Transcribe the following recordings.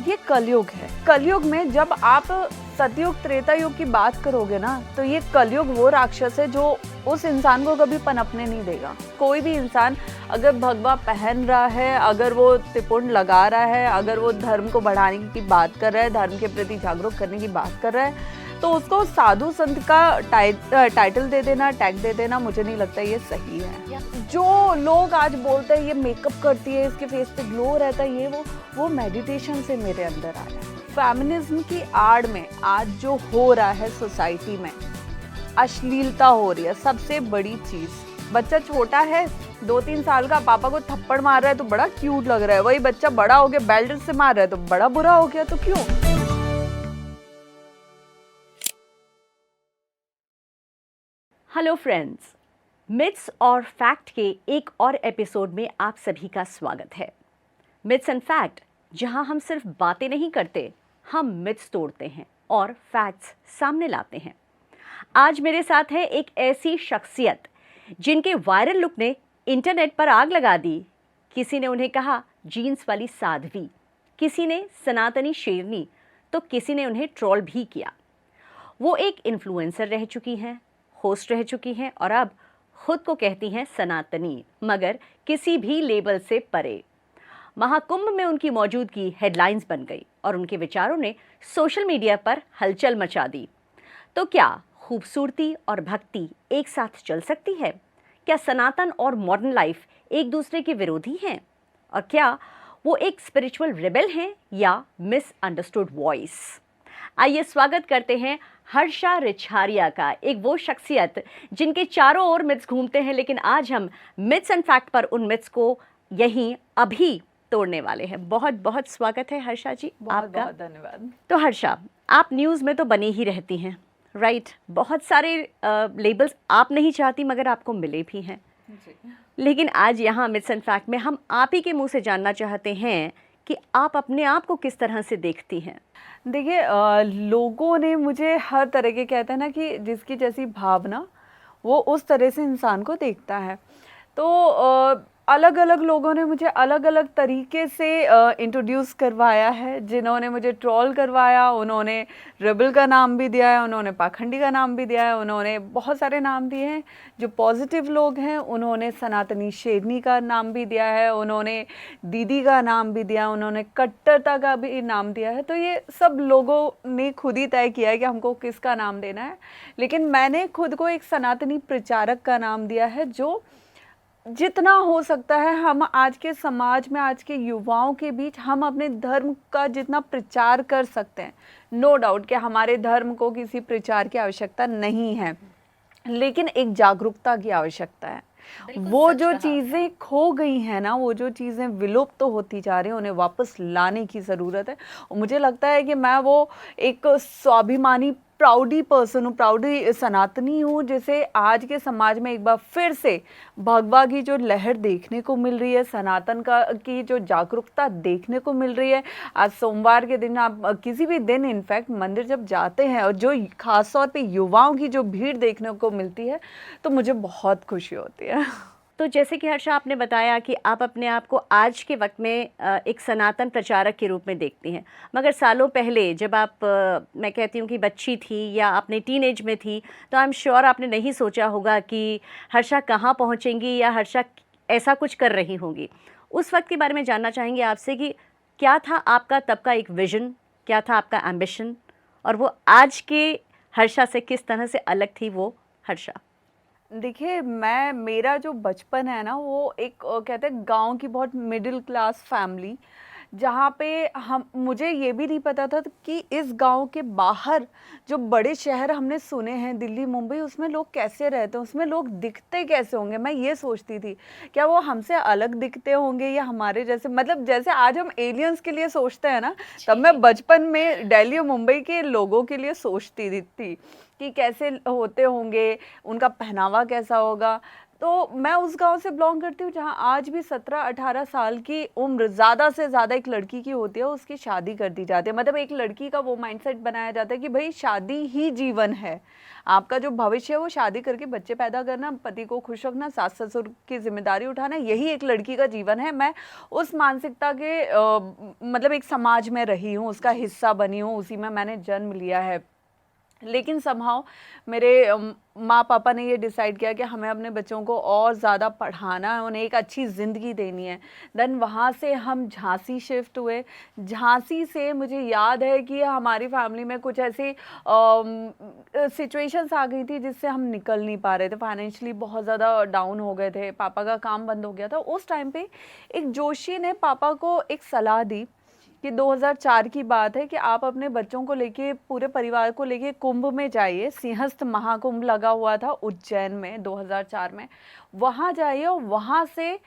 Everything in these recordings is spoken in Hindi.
ये कलयुग है। कलयुग में जब आप सतयुग त्रेता युग की बात करोगे ना, तो ये कलयुग वो राक्षस है जो उस इंसान को कभी पनपने नहीं देगा। कोई भी इंसान अगर भगवा पहन रहा है, अगर वो त्रिपुंड लगा रहा है, अगर वो धर्म को बढ़ाने की बात कर रहा है, धर्म के प्रति जागरूक करने की बात कर रहा है, तो उसको साधु संत का टाइटल दे देना, टैग दे देना, मुझे नहीं लगता ये सही है। जो लोग आज बोलते हैं ये मेकअप करती है, इसके फेस पे ग्लो रहता है, ये वो मेडिटेशन से मेरे अंदर आया है। फेमिनिज्म की आड़ में आज जो हो रहा है सोसाइटी में, अश्लीलता हो रही है। सबसे बड़ी चीज, बच्चा छोटा है 2-3 साल का, पापा को थप्पड़ मार रहा है तो बड़ा क्यूट लग रहा है, वही बच्चा बड़ा हो गया बेल्ट से मार रहा है तो बड़ा बुरा हो गया। तो क्यों? हेलो फ्रेंड्स, मिथ्स और फैक्ट के एक और एपिसोड में आप सभी का स्वागत है। मिथ्स एंड फैक्ट, जहां हम सिर्फ बातें नहीं करते, हम मिथ्स तोड़ते हैं और फैक्ट्स सामने लाते हैं। आज मेरे साथ है एक ऐसी शख्सियत जिनके वायरल लुक ने इंटरनेट पर आग लगा दी। किसी ने उन्हें कहा जीन्स वाली साध्वी, किसी ने सनातनी शेरनी, तो किसी ने उन्हें ट्रोल भी किया। वो एक इन्फ्लुएंसर रह चुकी हैं, होस्ट रह चुकी हैं और अब खुद को कहती हैं सनातनी, मगर किसी भी लेबल से परे। महाकुंभ में उनकी मौजूदगी हेडलाइंस बन गई और उनके विचारों ने सोशल मीडिया पर हलचल मचा दी। तो क्या खूबसूरती और भक्ति एक साथ चल सकती है? क्या सनातन और मॉडर्न लाइफ एक दूसरे के विरोधी हैं? और क्या वो एक स्पिरिचुअल रिबेल हैं या मिसअंडरस्टूड वॉइस? आइए स्वागत करते हैं हर्षा रिछारिया का, एक वो शख्सियत जिनके चारों ओर मिथ्स घूमते हैं, लेकिन आज हम मिथ्स एंड फैक्ट पर उन मिथ्स को यहीं अभी तोड़ने वाले हैं। बहुत बहुत स्वागत है हर्षा जी आपका। बहुत धन्यवाद। तो हर्षा, आप न्यूज़ में तो बनी ही रहती हैं, राइट? बहुत सारे लेबल्स आप नहीं चाहती मगर आपको मिले भी हैं जी। लेकिन आज यहाँ मिथ्स एंड फैक्ट में हम आप ही के मुंह से जानना चाहते हैं कि आप अपने आप को किस तरह से देखती हैं। देखिए, लोगों ने मुझे हर तरह के, कहते हैं ना कि जिसकी जैसी भावना वो उस तरह से इंसान को देखता है। तो अलग अलग लोगों ने मुझे अलग अलग तरीके से इंट्रोड्यूस करवाया है। जिन्होंने मुझे ट्रोल करवाया उन्होंने रेबल का नाम भी दिया है, उन्होंने पाखंडी का नाम भी दिया है, उन्होंने बहुत सारे नाम दिए हैं। जो पॉजिटिव लोग हैं उन्होंने सनातनी शेरनी का नाम भी दिया है, उन्होंने दीदी का नाम भी दिया, उन्होंने कट्टरता का भी नाम दिया है। तो ये सब लोगों ने खुद ही तय किया है कि हमको किसका नाम देना है। लेकिन मैंने खुद को एक सनातनी प्रचारक का नाम दिया है, जो जितना हो सकता है हम आज के समाज में, आज के युवाओं के बीच हम अपने धर्म का जितना प्रचार कर सकते हैं। नो डाउट कि हमारे धर्म को किसी प्रचार की आवश्यकता नहीं है, लेकिन एक जागरूकता की आवश्यकता है। वो जो चीज़ें खो गई हैं ना, वो जो चीज़ें विलुप्त तो होती जा रही हैं, उन्हें वापस लाने की ज़रूरत है। और मुझे लगता है कि मैं वो एक स्वाभिमानी प्राउडी पर्सन हूँ, प्राउडी सनातनी हूँ, जिसे आज के समाज में एक बार फिर से भगवा की जो लहर देखने को मिल रही है, सनातन का की जो जागरूकता देखने को मिल रही है। आज सोमवार के दिन आप किसी भी दिन इनफैक्ट मंदिर जब जाते हैं और जो खास तौर पे युवाओं की जो भीड़ देखने को मिलती है, तो मुझे बहुत खुशी होती है। तो जैसे कि हर्षा आपने बताया कि आप अपने आप को आज के वक्त में एक सनातन प्रचारक के रूप में देखती हैं, मगर सालों पहले जब आप मैं कहती हूँ कि बच्ची थी या अपने टीनेज में थी, तो आई एम श्योर आपने नहीं सोचा होगा कि हर्षा कहाँ पहुँचेंगी या हर्षा ऐसा कुछ कर रही होंगी। उस वक्त के बारे में जानना चाहेंगे आपसे कि क्या था आपका तब का एक विज़न, क्या था आपका एम्बिशन, और वो आज के हर्षा से किस तरह से अलग थी वो हर्षा? देखिए, मेरा जो बचपन है ना, वो एक कहते हैं गांव की बहुत मिडिल क्लास फैमिली, जहाँ पे मुझे ये भी नहीं पता था कि इस गांव के बाहर जो बड़े शहर हमने सुने हैं, दिल्ली मुंबई, उसमें लोग कैसे रहते हैं, उसमें लोग दिखते कैसे होंगे। मैं ये सोचती थी क्या वो हमसे अलग दिखते होंगे या हमारे जैसे, मतलब जैसे आज हम एलियंस के लिए सोचते हैं ना, तब मैं बचपन में दिल्ली और मुंबई के लोगों के लिए सोचती थी कि कैसे होते होंगे, उनका पहनावा कैसा होगा। तो मैं उस गांव से बिलोंग करती हूँ जहाँ आज भी 17-18 साल की उम्र ज़्यादा से ज़्यादा एक लड़की की होती है, उसकी शादी कर दी जाती है। मतलब एक लड़की का वो माइंडसेट बनाया जाता है कि भाई शादी ही जीवन है, आपका जो भविष्य है वो शादी करके बच्चे पैदा करना, पति को खुश रखना, सास ससुर की जिम्मेदारी उठाना, यही एक लड़की का जीवन है। मैं उस मानसिकता के मतलब एक समाज में रही हूँ, उसका हिस्सा बनी हूँ, उसी में मैंने जन्म लिया है। लेकिन समहाउ मेरे माँ पापा ने ये डिसाइड किया कि हमें अपने बच्चों को और ज़्यादा पढ़ाना है, उन्हें एक अच्छी ज़िंदगी देनी है। देन वहाँ से हम झांसी शिफ्ट हुए। झांसी से मुझे याद है कि हमारी फैमिली में कुछ ऐसी सिचुएशंस आ गई थी जिससे हम निकल नहीं पा रहे थे, फाइनेंशियली बहुत ज़्यादा डाउन हो गए थे, पापा का काम बंद हो गया था। उस टाइम पे एक जोशी ने पापा को एक सलाह दी कि 2004 की बात है कि आप अपने बच्चों को लेके, पूरे परिवार को लेके कुंभ में जाइए। सिंहस्थ महाकुंभ लगा हुआ था उज्जैन में 2004 में, वहाँ जाइए और वहाँ से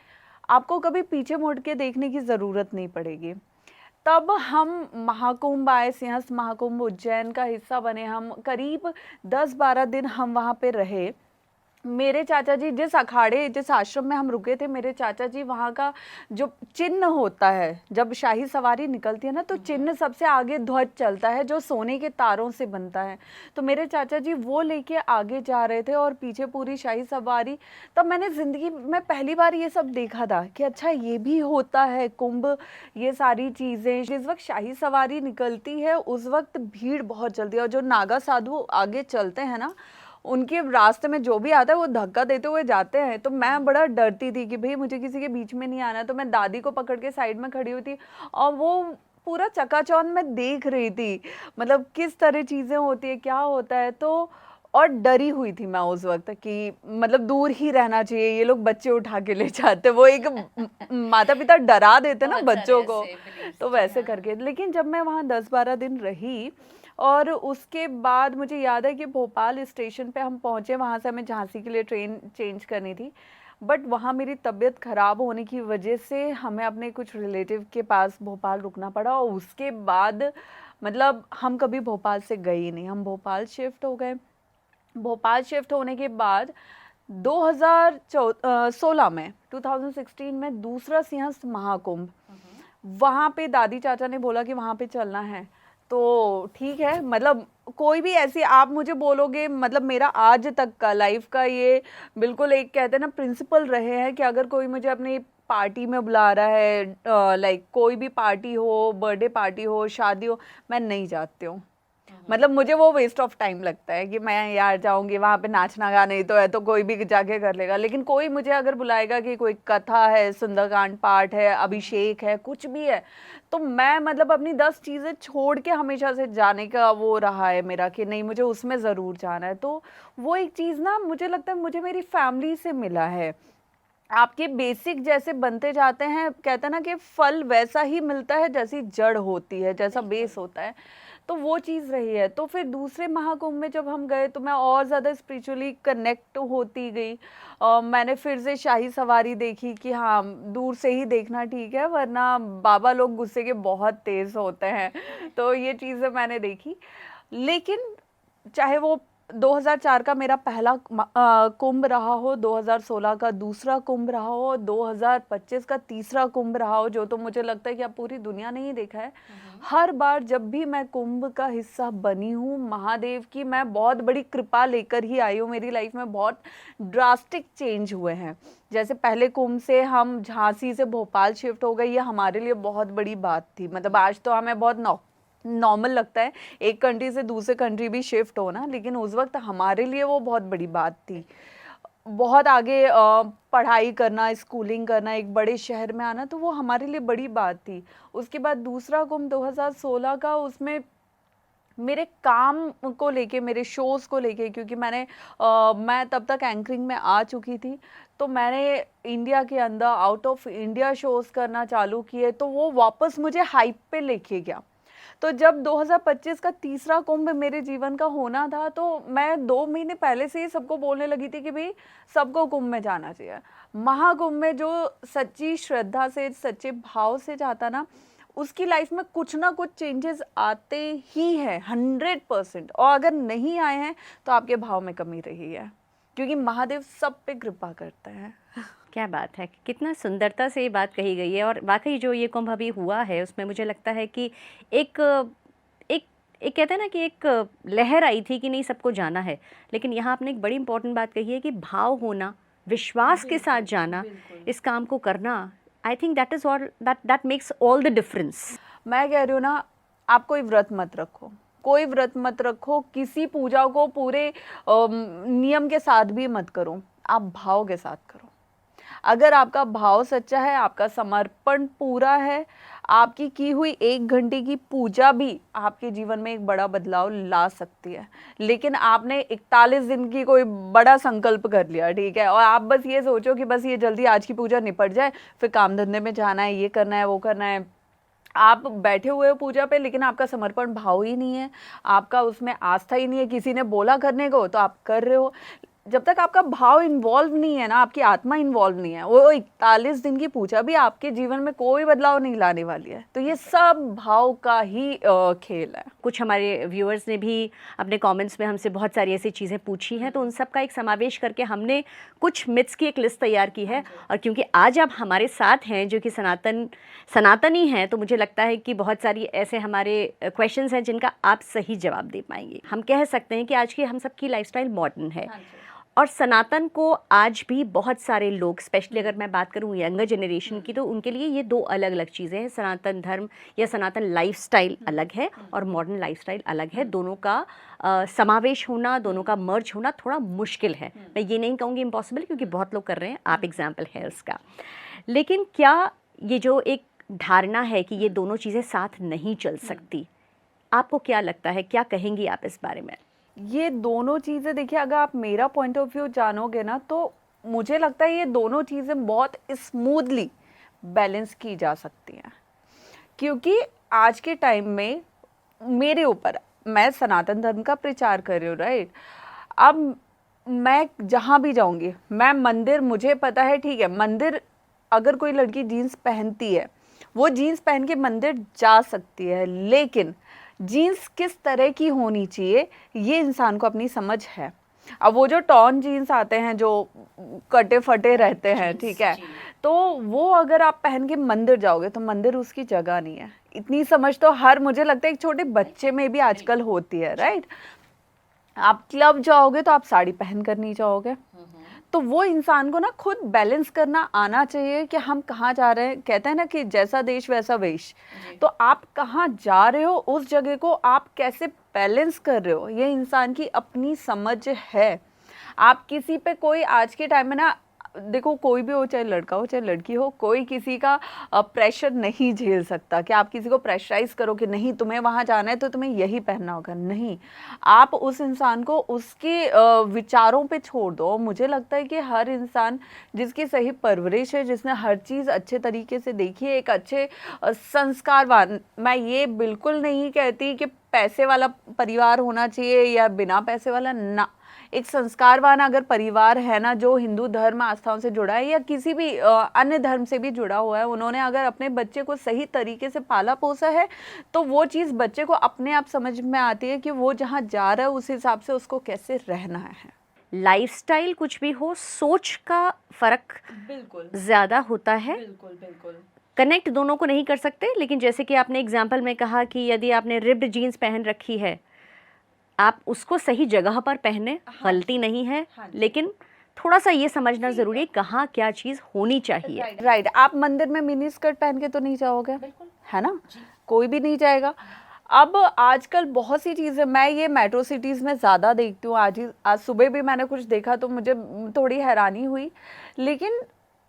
आपको कभी पीछे मुड़ के देखने की ज़रूरत नहीं पड़ेगी। तब हम महाकुंभ आए, सिंहस्थ महाकुंभ उज्जैन का हिस्सा बने। हम करीब 10-12 दिन हम वहाँ पे रहे। मेरे चाचा जी जिस अखाड़े, जिस आश्रम में हम रुके थे, मेरे चाचा जी वहाँ का जो चिन्ह होता है, जब शाही सवारी निकलती है ना, तो चिन्ह सबसे आगे ध्वज चलता है जो सोने के तारों से बनता है। तो मेरे चाचा जी वो लेके आगे जा रहे थे और पीछे पूरी शाही सवारी। तब मैंने ज़िंदगी में पहली बार ये सब देखा था कि अच्छा ये भी होता है कुंभ, ये सारी चीज़ें। जिस वक्त शाही सवारी निकलती है उस वक्त भीड़ बहुत चलती है, और जो नागा साधु आगे चलते हैं ना, उनके रास्ते में जो भी आता है वो धक्का देते हुए जाते हैं। तो मैं बड़ा डरती थी कि भाई मुझे किसी के बीच में नहीं आना, तो मैं दादी को पकड़ के साइड में खड़ी हुई थी और वो पूरा चकाचौंध में देख रही थी, मतलब किस तरह चीज़ें होती है, क्या होता है। तो और डरी हुई थी मैं उस वक्त कि मतलब दूर ही रहना चाहिए, ये लोग बच्चे उठा के ले जाते, वो एक माता पिता डरा देते ना बच्चों को, तो वैसे करके। लेकिन जब मैं वहाँ 10-12 दिन रही और उसके बाद मुझे याद है कि भोपाल स्टेशन पे हम पहुँचे, वहाँ से हमें झांसी के लिए ट्रेन चेंज करनी थी। बट वहाँ मेरी तबीयत ख़राब होने की वजह से हमें अपने कुछ रिलेटिव के पास भोपाल रुकना पड़ा, और उसके बाद मतलब हम कभी भोपाल से गए ही नहीं, हम भोपाल शिफ्ट हो गए। भोपाल शिफ्ट होने के बाद 2016 में 2016 में दूसरा सिंहस्थ महाकुंभ, वहाँ पे दादी चाचा ने बोला कि वहाँ पे चलना है। तो ठीक है, मतलब कोई भी ऐसी आप मुझे बोलोगे, मतलब मेरा आज तक का लाइफ का ये बिल्कुल एक कहते हैं ना प्रिंसिपल रहे हैं कि अगर कोई मुझे अपनी पार्टी में बुला रहा है, लाइक कोई भी पार्टी हो, बर्थडे पार्टी हो, शादी हो, मैं नहीं जाती हूँ। मतलब मुझे वो वेस्ट ऑफ टाइम लगता है कि मैं यार जाऊंगी वहाँ पे, नाचना गाना ही तो है, तो कोई भी जाके कर लेगा। लेकिन कोई मुझे अगर बुलाएगा कि कोई कथा है, सुंदरकांड पाठ है, अभिषेक है, कुछ भी है, तो मैं मतलब अपनी 10 चीज़ें छोड़ के हमेशा से जाने का वो रहा है मेरा कि नहीं मुझे उसमें ज़रूर जाना है। तो वो एक चीज़ ना मुझे लगता है मुझे मेरी फैमिली से मिला है। आपके बेसिक जैसे बनते जाते हैं, कहते हैं ना कि फल वैसा ही मिलता है जैसी जड़ होती है, जैसा बेस होता है, तो वो चीज़ रही है। तो फिर दूसरे महाकुंभ में जब हम गए तो मैं और ज़्यादा स्पिरिचुअली कनेक्ट होती गई। मैंने फिर से शाही सवारी देखी कि हाँ दूर से ही देखना ठीक है, वरना बाबा लोग गुस्से के बहुत तेज़ होते हैं। तो ये चीज़ें मैंने देखी। लेकिन चाहे वो 2004 का मेरा पहला कुंभ रहा हो, 2016 का दूसरा कुंभ रहा हो, 2025 का तीसरा कुंभ रहा हो, जो तो मुझे लगता है कि अब पूरी दुनिया ने ही देखा है। हर बार जब भी मैं कुंभ का हिस्सा बनी हूँ, महादेव की मैं बहुत बड़ी कृपा लेकर ही आई हूँ। मेरी लाइफ में बहुत ड्रास्टिक चेंज हुए हैं। जैसे पहले कुंभ से हम झांसी से भोपाल शिफ्ट हो गए, ये हमारे लिए बहुत बड़ी बात थी। मतलब आज तो हमें बहुत नॉर्मल लगता है एक कंट्री से दूसरे कंट्री भी शिफ्ट होना, लेकिन उस वक्त हमारे लिए वो बहुत बड़ी बात थी। बहुत आगे पढ़ाई करना, स्कूलिंग करना, एक बड़े शहर में आना, तो वो हमारे लिए बड़ी बात थी। उसके बाद दूसरा कुंभ 2016 का, उसमें मेरे काम को लेके, मेरे शोज़ को लेके, क्योंकि मैं तब तक एंकरिंग में आ चुकी थी, तो मैंने इंडिया के अंदर आउट ऑफ इंडिया शोज़ करना चालू किए, तो वो वापस मुझे हाइप पे लेके गया। तो जब 2025 का तीसरा कुंभ मेरे जीवन का होना था, तो मैं 2 महीने पहले से ही सबको बोलने लगी थी कि भाई सबको कुंभ में जाना चाहिए। महाकुंभ में जो सच्ची श्रद्धा से, सच्चे भाव से जाता ना, उसकी लाइफ में कुछ ना कुछ चेंजेस आते ही हैं 100%। और अगर नहीं आए हैं तो आपके भाव में कमी रही है, क्योंकि महादेव सब पे कृपा करते हैं। क्या बात है, कितना सुंदरता से ये बात कही गई है। और वाकई जो ये कुंभ अभी हुआ है उसमें मुझे लगता है कि एक एक एक कहते हैं ना कि एक लहर आई थी कि नहीं सबको जाना है, लेकिन यहाँ आपने एक बड़ी इंपॉर्टेंट बात कही है कि भाव होना, विश्वास के साथ जाना, इस काम को करना, I think that is all that makes all the difference. मैं कह रही हूँ ना, आप कोई व्रत मत रखो, कोई व्रत मत रखो, किसी पूजा को पूरे नियम के साथ भी मत करो, आप भाव के साथ करो। अगर आपका भाव सच्चा है, आपका समर्पण पूरा है, आपकी की हुई 1 घंटे की पूजा भी आपके जीवन में एक बड़ा बदलाव ला सकती है। लेकिन आपने 41 दिन की कोई बड़ा संकल्प कर लिया, ठीक है, और आप बस ये सोचो कि बस ये जल्दी आज की पूजा निपट जाए, फिर काम धंधे में जाना है, ये करना है, वो करना है। आप बैठे हुए हो पूजा पे, लेकिन आपका समर्पण भाव ही नहीं है, आपका उसमें आस्था ही नहीं है, किसी ने बोला करने को तो आप कर रहे हो। जब तक आपका भाव इन्वॉल्व नहीं है ना, आपकी आत्मा इन्वॉल्व नहीं है, वो 41 दिन की पूजा भी आपके जीवन में कोई बदलाव नहीं लाने वाली है। तो ये सब भाव का ही खेल है। कुछ हमारे व्यूअर्स ने भी अपने कमेंट्स में हमसे बहुत सारी ऐसी चीज़ें पूछी हैं, तो उन सब का एक समावेश करके हमने कुछ मिथ्स की एक लिस्ट तैयार की है। और क्योंकि आज आप हमारे साथ हैं जो कि सनातनी हैं, तो मुझे लगता है कि बहुत सारी ऐसे हमारे क्वेश्चंस हैं जिनका आप सही जवाब दे पाएंगे। हम कह सकते हैं कि आज की हम सबकी लाइफस्टाइल मॉडर्न है, और सनातन को आज भी बहुत सारे लोग, स्पेशली अगर मैं बात करूं यंगर जनरेशन की, तो उनके लिए ये 2 अलग अलग चीज़ें हैं। सनातन धर्म या सनातन लाइफस्टाइल अलग है और मॉडर्न लाइफस्टाइल अलग है। दोनों का समावेश होना, दोनों का मर्ज होना थोड़ा मुश्किल है। मैं ये नहीं कहूँगी इम्पॉसिबल, क्योंकि बहुत लोग कर रहे हैं, आप एग्जाम्पल है उसका। लेकिन क्या ये जो एक धारणा है कि ये दोनों चीज़ें साथ नहीं चल सकती, आपको क्या लगता है, क्या कहेंगी आप इस बारे में? ये दोनों चीज़ें देखिए, अगर आप मेरा पॉइंट ऑफ व्यू जानोगे ना, तो मुझे लगता है ये दोनों चीज़ें बहुत स्मूथली बैलेंस की जा सकती हैं। क्योंकि आज के टाइम में मेरे ऊपर, मैं सनातन धर्म का प्रचार कर रही हूँ, राइट। अब मैं जहाँ भी जाऊँगी, मैं मंदिर, मुझे पता है, ठीक है, मंदिर अगर कोई लड़की जीन्स पहनती है, वो जीन्स पहन के मंदिर जा सकती है, लेकिन जीन्स किस तरह की होनी चाहिए ये इंसान को अपनी समझ है। अब वो जो टॉर्न जीन्स आते हैं जो कटे फटे रहते हैं, ठीक है, तो वो अगर आप पहन के मंदिर जाओगे तो मंदिर उसकी जगह नहीं है। इतनी समझ तो हर, मुझे लगता है एक छोटे बच्चे में भी आजकल होती है, राइट। आप क्लब जाओगे तो आप साड़ी पहन कर नहीं जाओगे। तो वो इंसान को ना खुद बैलेंस करना आना चाहिए कि हम कहाँ जा रहे हैं। कहते हैं ना कि जैसा देश वैसा वेश। तो आप कहाँ जा रहे हो, उस जगह को आप कैसे बैलेंस कर रहे हो, ये इंसान की अपनी समझ है। आप किसी पे कोई, आज के टाइम में ना देखो, कोई भी हो, चाहे लड़का हो चाहे लड़की हो, कोई किसी का प्रेशर नहीं झेल सकता कि आप किसी को प्रेशराइज करो कि नहीं तुम्हें वहाँ जाना है तो तुम्हें यही पहनना होगा। नहीं, आप उस इंसान को उसके विचारों पे छोड़ दो। मुझे लगता है कि हर इंसान जिसकी सही परवरिश है, जिसने हर चीज़ अच्छे तरीके से देखी है, एक अच्छे संस्कारवान, मैं ये बिल्कुल नहीं कहती कि पैसे वाला परिवार होना चाहिए या बिना पैसे वाला, ना, एक संस्कारवान अगर परिवार है ना, जो हिंदू धर्म आस्थाओं से जुड़ा है या किसी भी अन्य धर्म से भी जुड़ा हुआ है, उन्होंने अगर अपने बच्चे को सही तरीके से पाला पोसा है, तो वो चीज़ बच्चे को अपने आप समझ में आती है कि वो जहाँ जा रहा है उस हिसाब से उसको कैसे रहना है। लाइफस्टाइल कुछ भी हो, सोच का फर्क बिल्कुल ज़्यादा होता है। बिल्कुल बिल्कुल कनेक्ट दोनों को नहीं कर सकते, लेकिन जैसे कि आपने एग्जाम्पल में कहा कि यदि आपने रिब्ड जीन्स पहन रखी है, आप उसको सही जगह पर पहने, गलती नहीं है, लेकिन थोड़ा सा ये समझना ज़रूरी है कहाँ क्या चीज़ होनी चाहिए। राइट। आप मंदिर में मिनी स्कर्ट पहन के तो नहीं जाओगे, है ना, कोई भी नहीं जाएगा। अब आजकल बहुत सी चीज़ें, मैं ये मेट्रो सिटीज़ में ज़्यादा देखती हूँ। आज सुबह भी मैंने कुछ देखा तो मुझे थोड़ी हैरानी हुई। लेकिन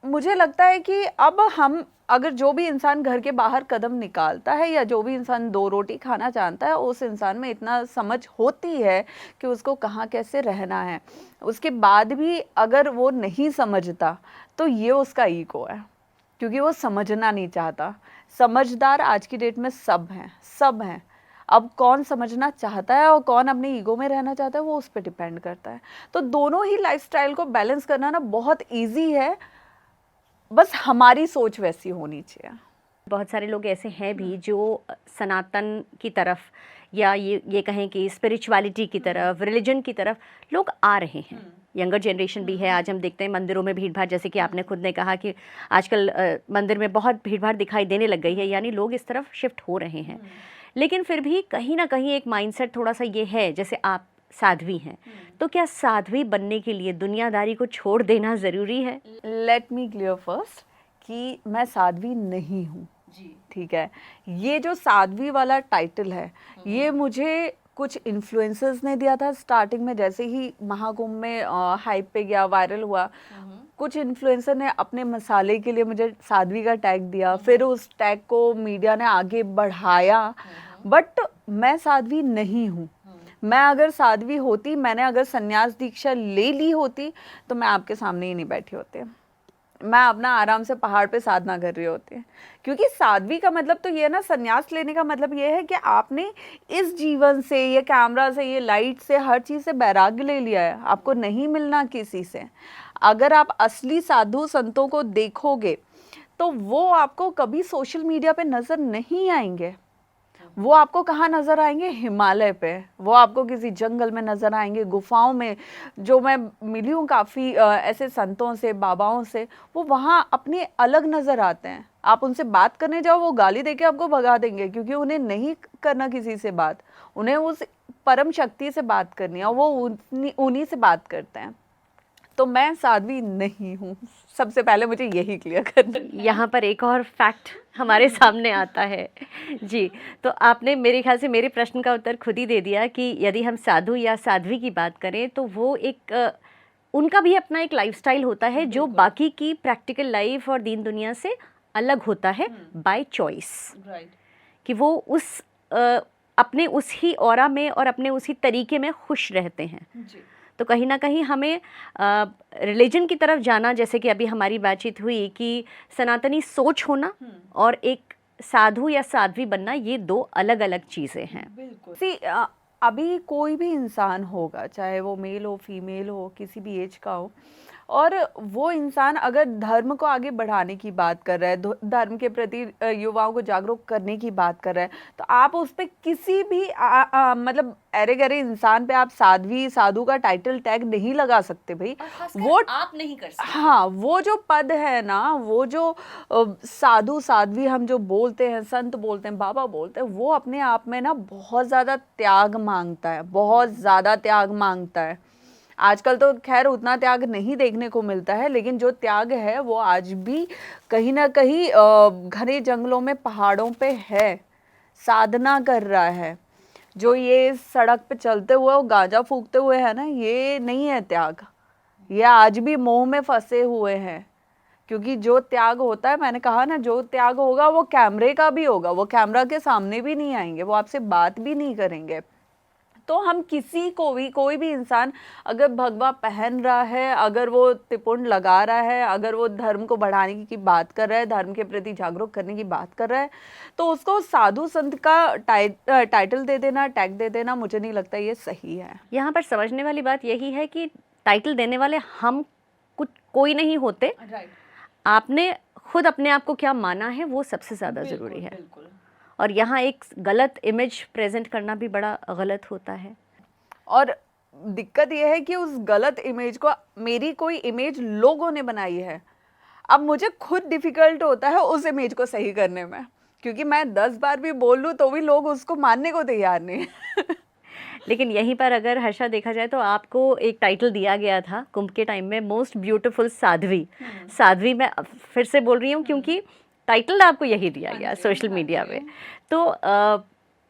मुझे लगता है कि अब हम, अगर जो भी इंसान घर के बाहर कदम निकालता है या जो भी इंसान 2 रोटी खाना जानता है, उस इंसान में इतना समझ होती है कि उसको कहाँ कैसे रहना है। उसके बाद भी अगर वो नहीं समझता तो ये उसका ईगो है, क्योंकि वो समझना नहीं चाहता। समझदार आज की डेट में सब हैं, सब हैं। अब कौन समझना चाहता है और कौन अपने ईगो में रहना चाहता है, वो उस पर डिपेंड करता है। तो दोनों ही लाइफस्टाइल को बैलेंस करना ना बहुत ईजी है, बस हमारी सोच वैसी होनी चाहिए। बहुत सारे लोग ऐसे हैं भी जो सनातन की तरफ या ये कहें कि स्पिरिचुअलिटी की तरफ, रिलीजन की तरफ लोग आ रहे हैं। यंगर जनरेशन भी है। आज हम देखते हैं मंदिरों में भीड़ भाड़, जैसे कि आपने खुद ने कहा कि आजकल मंदिर में बहुत भीड़ भाड़ दिखाई देने लग गई है, यानी लोग इस तरफ शिफ्ट हो रहे हैं। लेकिन फिर भी कहीं ना कहीं एक माइंडसेट थोड़ा सा ये है, जैसे आप साध्वी हैं, तो क्या साध्वी बनने के लिए दुनियादारी को छोड़ देना ज़रूरी है? लेट मी क्लियर फर्स्ट कि मैं साध्वी नहीं हूँ। ठीक है, ये जो साध्वी वाला टाइटल है ये मुझे कुछ इन्फ्लुएंसर्स ने दिया था स्टार्टिंग में, जैसे ही महाकुंभ में हाइप पे गया, वायरल हुआ। कुछ इन्फ्लुएंसर ने अपने मसाले के लिए मुझे साध्वी का टैग दिया, फिर उस टैग को मीडिया ने आगे बढ़ाया। बट मैं साध्वी नहीं हूँ। मैं अगर साध्वी होती, मैंने अगर संन्यास दीक्षा ले ली होती, तो मैं आपके सामने ही नहीं बैठी होती। मैं अपना आराम से पहाड़ पे साधना कर रही होती है। क्योंकि साध्वी का मतलब तो ये है ना, संन्यास लेने का मतलब ये है कि आपने इस जीवन से, ये कैमरा से, ये लाइट से, हर चीज़ से बैराग्य ले लिया है। आपको नहीं मिलना किसी से। अगर आप असली साधु संतों को देखोगे तो वो आपको कभी सोशल मीडिया पे नज़र नहीं आएंगे। वो आपको कहाँ नज़र आएंगे? हिमालय पे। वो आपको किसी जंगल में नज़र आएंगे, गुफाओं में। जो मैं मिली हूँ काफ़ी ऐसे संतों से, बाबाओं से, वो वहाँ अपने अलग नज़र आते हैं। आप उनसे बात करने जाओ, वो गाली देके आपको भगा देंगे, क्योंकि उन्हें नहीं करना किसी से बात, उन्हें उस परम शक्ति से बात करनी है, वो उन्हीं से बात करते हैं। तो मैं साध्वी नहीं हूँ, सबसे पहले मुझे यही क्लियर करना है। यहाँ पर एक और फैक्ट हमारे सामने आता है जी। तो आपने मेरे ख्याल से मेरे प्रश्न का उत्तर खुद ही दे दिया कि यदि हम साधु या साध्वी की बात करें तो वो एक उनका भी अपना एक लाइफस्टाइल होता है जो बाकी की प्रैक्टिकल लाइफ और दीन दुनिया से अलग होता है बाय चॉइस। कि वो उस अपने उसी ऑरा में और अपने उसी तरीके में खुश रहते हैं। तो कहीं ना कहीं हमें रिलीजन की तरफ जाना, जैसे कि अभी हमारी बातचीत हुई कि सनातनी सोच होना और एक साधु या साध्वी बनना, ये दो अलग अलग चीज़ें हैं। बिल्कुल। अभी कोई भी इंसान होगा, चाहे वो मेल हो, फीमेल हो, किसी भी एज का हो, और वो इंसान अगर धर्म को आगे बढ़ाने की बात कर रहा है, धर्म के प्रति युवाओं को जागरूक करने की बात कर रहा है, तो आप उस पर किसी भी मतलब अरे गरे इंसान पे आप साध्वी साधु का टाइटल टैग नहीं लगा सकते भाई। वो आप नहीं कर सकते। हाँ, वो जो पद है ना, वो जो साधु साध्वी हम जो बोलते हैं, संत बोलते हैं, बाबा बोलते हैं, वो अपने आप में ना बहुत ज़्यादा त्याग मांगता है, बहुत ज़्यादा त्याग मांगता है। आजकल तो खैर उतना त्याग नहीं देखने को मिलता है, लेकिन जो त्याग है वो आज भी कहीं ना कहीं घने जंगलों में, पहाड़ों पे है, साधना कर रहा है। जो ये सड़क पे चलते हुए वो गांजा फूकते हुए है ना, ये नहीं है त्याग, ये आज भी मोह में फंसे हुए हैं। क्योंकि जो त्याग होता है, मैंने कहा ना, जो त्याग होगा वो कैमरे का भी होगा, वो कैमरा के सामने भी नहीं आएंगे, वो आपसे बात भी नहीं करेंगे। तो हम किसी को भी, कोई भी इंसान अगर भगवा पहन रहा है, अगर वो त्रिपुंड लगा रहा है, अगर वो धर्म को बढ़ाने की बात कर रहा है, धर्म के प्रति जागरूक करने की बात कर रहा है, तो उसको साधु संत का टाइटल दे देना, टैग दे देना, मुझे नहीं लगता ये सही है। यहाँ पर समझने वाली बात यही है कि टाइटल देने वाले हम कोई नहीं होते। आपने खुद अपने आप को क्या माना है, वो सबसे ज़्यादा ज़रूरी है। और यहाँ एक गलत इमेज प्रेजेंट करना भी बड़ा गलत होता है। और दिक्कत यह है कि उस गलत इमेज को, मेरी कोई इमेज लोगों ने बनाई है, अब मुझे खुद डिफिकल्ट होता है उस इमेज को सही करने में, क्योंकि मैं 10 बार भी बोल लूँ तो भी लोग उसको मानने को तैयार नहीं है। लेकिन यहीं पर अगर हर्षा देखा जाए तो आपको एक टाइटल दिया गया था कुंभ के टाइम में, मोस्ट ब्यूटीफुल साध्वी। साध्वी मैं फिर से बोल रही हूँ क्योंकि टाइटल आपको यही दिया गया सोशल मीडिया में। तो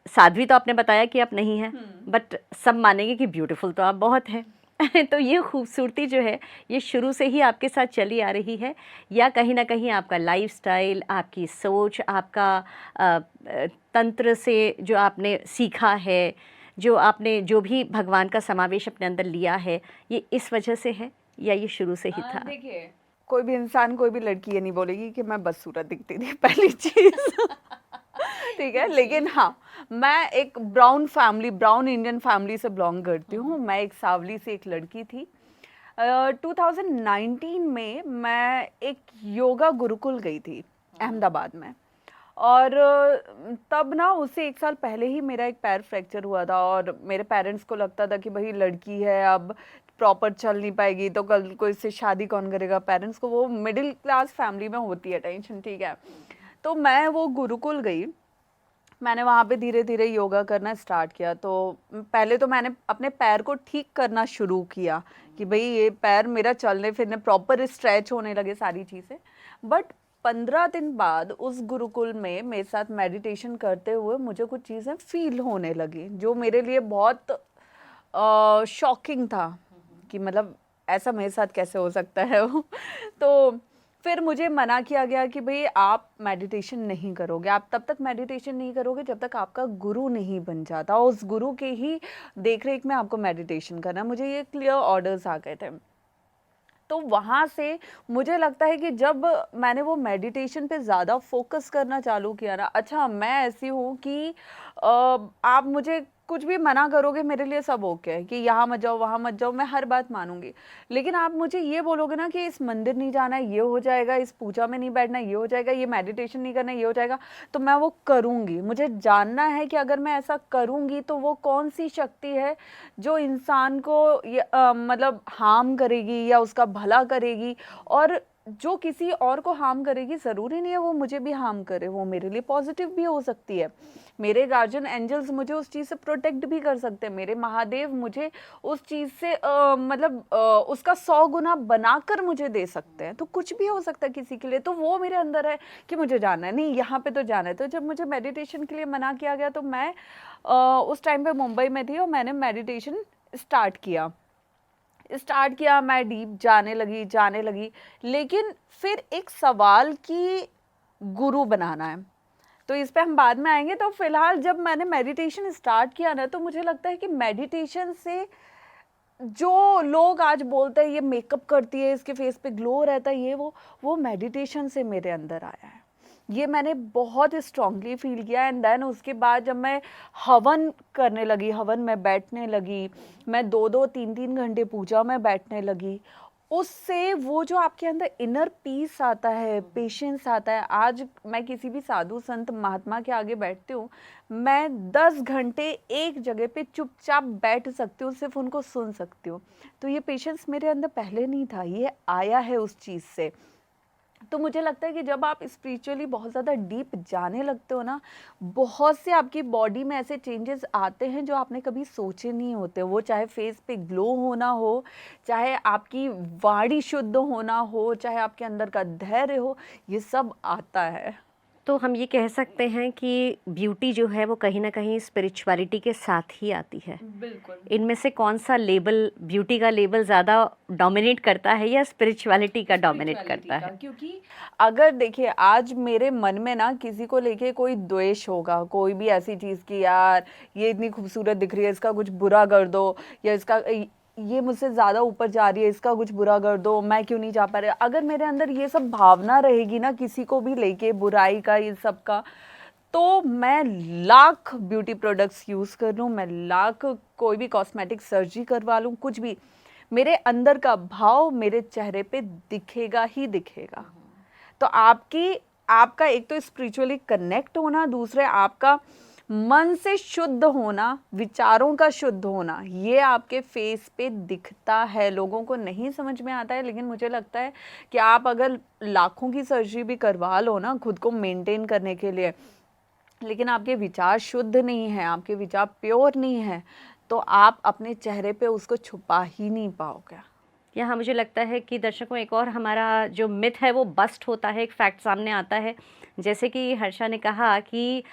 साध्वी तो आपने बताया कि आप नहीं हैं, बट सब मानेंगे कि ब्यूटीफुल तो आप बहुत हैं। तो ये खूबसूरती जो है ये शुरू से ही आपके साथ चली आ रही है, या कहीं ना कहीं आपका लाइफस्टाइल, आपकी सोच, आपका तंत्र से जो आपने सीखा है, जो आपने जो भी भगवान का समावेश अपने अंदर लिया है, ये इस वजह से है या ये शुरू से ही था? देखिए, कोई भी इंसान, कोई भी लड़की ये नहीं बोलेगी कि मैं बदसूरत दिखती थी, पहली चीज़। ठीक है, लेकिन हाँ, मैं एक ब्राउन इंडियन फैमिली से बिलोंग करती हूँ। मैं एक सावली से एक लड़की थी। 2019 में मैं एक योगा गुरुकुल गई थी अहमदाबाद में, और तब ना उससे 1 साल पहले ही मेरा एक पैर फ्रैक्चर हुआ था और मेरे पेरेंट्स को लगता था कि भाई लड़की है, अब प्रॉपर चल नहीं पाएगी तो कल को इससे शादी कौन करेगा। पेरेंट्स को, वो मिडिल क्लास फैमिली में होती है टेंशन, ठीक है। तो मैं वो गुरुकुल गई, मैंने वहाँ पे धीरे धीरे योगा करना स्टार्ट किया। तो पहले तो मैंने अपने पैर को ठीक करना शुरू किया कि भाई ये पैर मेरा चलने फिरने प्रॉपर स्ट्रेच होने लगे सारी चीज़ें। बट 15 दिन बाद उस गुरुकुल में मेरे साथ मेडिटेशन करते हुए मुझे कुछ चीज़ें फील होने लगी जो मेरे लिए बहुत शॉकिंग था कि मतलब ऐसा मेरे साथ कैसे हो सकता है वो। तो फिर मुझे मना किया गया कि भाई आप मेडिटेशन नहीं करोगे, आप तब तक मेडिटेशन नहीं करोगे जब तक आपका गुरु नहीं बन जाता, उस गुरु के ही देख रेख में आपको मेडिटेशन करना। मुझे ये क्लियर ऑर्डर्स आ गए थे। तो वहाँ से मुझे लगता है कि जब मैंने वो मेडिटेशन पे ज़्यादा फोकस करना चालू किया ना, अच्छा मैं ऐसी हूँ कि आप मुझे कुछ भी मना करोगे मेरे लिए सब ओके है कि यहाँ मत जाओ वहाँ मत जाओ, मैं हर बात मानूंगी। लेकिन आप मुझे ये बोलोगे ना कि इस मंदिर नहीं जाना है, ये हो जाएगा, इस पूजा में नहीं बैठना ये हो जाएगा, ये मेडिटेशन नहीं करना ये हो जाएगा, तो मैं वो करूँगी। मुझे जानना है कि अगर मैं ऐसा करूँगी तो वो कौन सी शक्ति है जो इंसान को मतलब हार्म करेगी या उसका भला करेगी। और जो किसी और को हार्म करेगी ज़रूरी नहीं है वो मुझे भी हार्म करे, वो मेरे लिए पॉजिटिव भी हो सकती है। मेरे गार्जियन एंजल्स मुझे उस चीज़ से प्रोटेक्ट भी कर सकते हैं, मेरे महादेव मुझे उस चीज़ से उसका 100 गुना बनाकर मुझे दे सकते हैं। तो कुछ भी हो सकता है किसी के लिए, तो वो मेरे अंदर है कि मुझे जाना है, नहीं यहाँ पे तो जाना है। तो जब मुझे मेडिटेशन के लिए मना किया गया तो मैं उस टाइम पे मुंबई में थी और मैंने मेडिटेशन स्टार्ट किया, मैं डीप जाने लगी। लेकिन फिर एक सवाल कि गुरु बनाना है, तो इस पे हम बाद में आएंगे। तो फिलहाल जब मैंने मेडिटेशन स्टार्ट किया ना, तो मुझे लगता है कि मेडिटेशन से जो लोग आज बोलते हैं ये मेकअप करती है, इसके फेस पे ग्लो रहता है, ये वो मेडिटेशन से मेरे अंदर आया है। ये मैंने बहुत स्ट्रांगली फील किया। एंड देन उसके बाद जब मैं हवन करने लगी, हवन में बैठने लगी, मैं 2-2 3-3 घंटे पूजा में बैठने लगी, उससे वो जो आपके अंदर इनर पीस आता है, पेशेंस आता है। आज मैं किसी भी साधु संत महात्मा के आगे बैठती हूँ, मैं 10 घंटे एक जगह पे चुपचाप बैठ सकती हूँ, सिर्फ उनको सुन सकती हूँ। तो ये पेशेंस मेरे अंदर पहले नहीं था, ये आया है उस चीज़ से। तो मुझे लगता है कि जब आप स्पिरिचुअली बहुत ज़्यादा डीप जाने लगते हो ना, बहुत से आपकी बॉडी में ऐसे चेंजेस आते हैं जो आपने कभी सोचे नहीं होते। वो चाहे फेस पे ग्लो होना हो, चाहे आपकी वाणी शुद्ध होना हो, चाहे आपके अंदर का धैर्य हो, ये सब आता है। तो हम ये कह सकते हैं कि ब्यूटी जो है वो कहीं ना कहीं स्पिरिचुअलिटी के साथ ही आती है। बिल्कुल। इनमें से कौन सा लेबल, ब्यूटी का लेबल ज़्यादा डोमिनेट करता है या स्पिरिचुअलिटी का डोमिनेट करता है? क्योंकि अगर देखिए आज मेरे मन में ना किसी को लेके कोई द्वेष होगा, कोई भी ऐसी चीज़ की यार ये इतनी खूबसूरत दिख रही है, इसका कुछ बुरा कर दो, या इसका ये मुझसे ज़्यादा ऊपर जा रही है, इसका कुछ बुरा कर दो, मैं क्यों नहीं जा पा रहा। अगर मेरे अंदर ये सब भावना रहेगी ना किसी को भी लेके, बुराई का, ये सब का, तो मैं लाख ब्यूटी प्रोडक्ट्स यूज़ कर लूँ, मैं लाख कोई भी कॉस्मेटिक सर्जरी करवा लूँ, कुछ भी, मेरे अंदर का भाव मेरे चेहरे पे दिखेगा ही दिखेगा। तो आपका एक तो स्पिरिचुअली कनेक्ट होना, दूसरे आपका मन से शुद्ध होना, विचारों का शुद्ध होना, ये आपके फेस पे दिखता है। लोगों को नहीं समझ में आता है, लेकिन मुझे लगता है कि आप अगर लाखों की सर्जरी भी करवा लो ना खुद को मेंटेन करने के लिए, लेकिन आपके विचार शुद्ध नहीं है, आपके विचार प्योर नहीं है, तो आप अपने चेहरे पे उसको छुपा ही नहीं पाओगे। यहाँ मुझे लगता है कि दर्शकों एक और हमारा जो मिथ है वो बस्ट होता है, एक फैक्ट सामने आता है। जैसे कि हर्षा ने कहा कि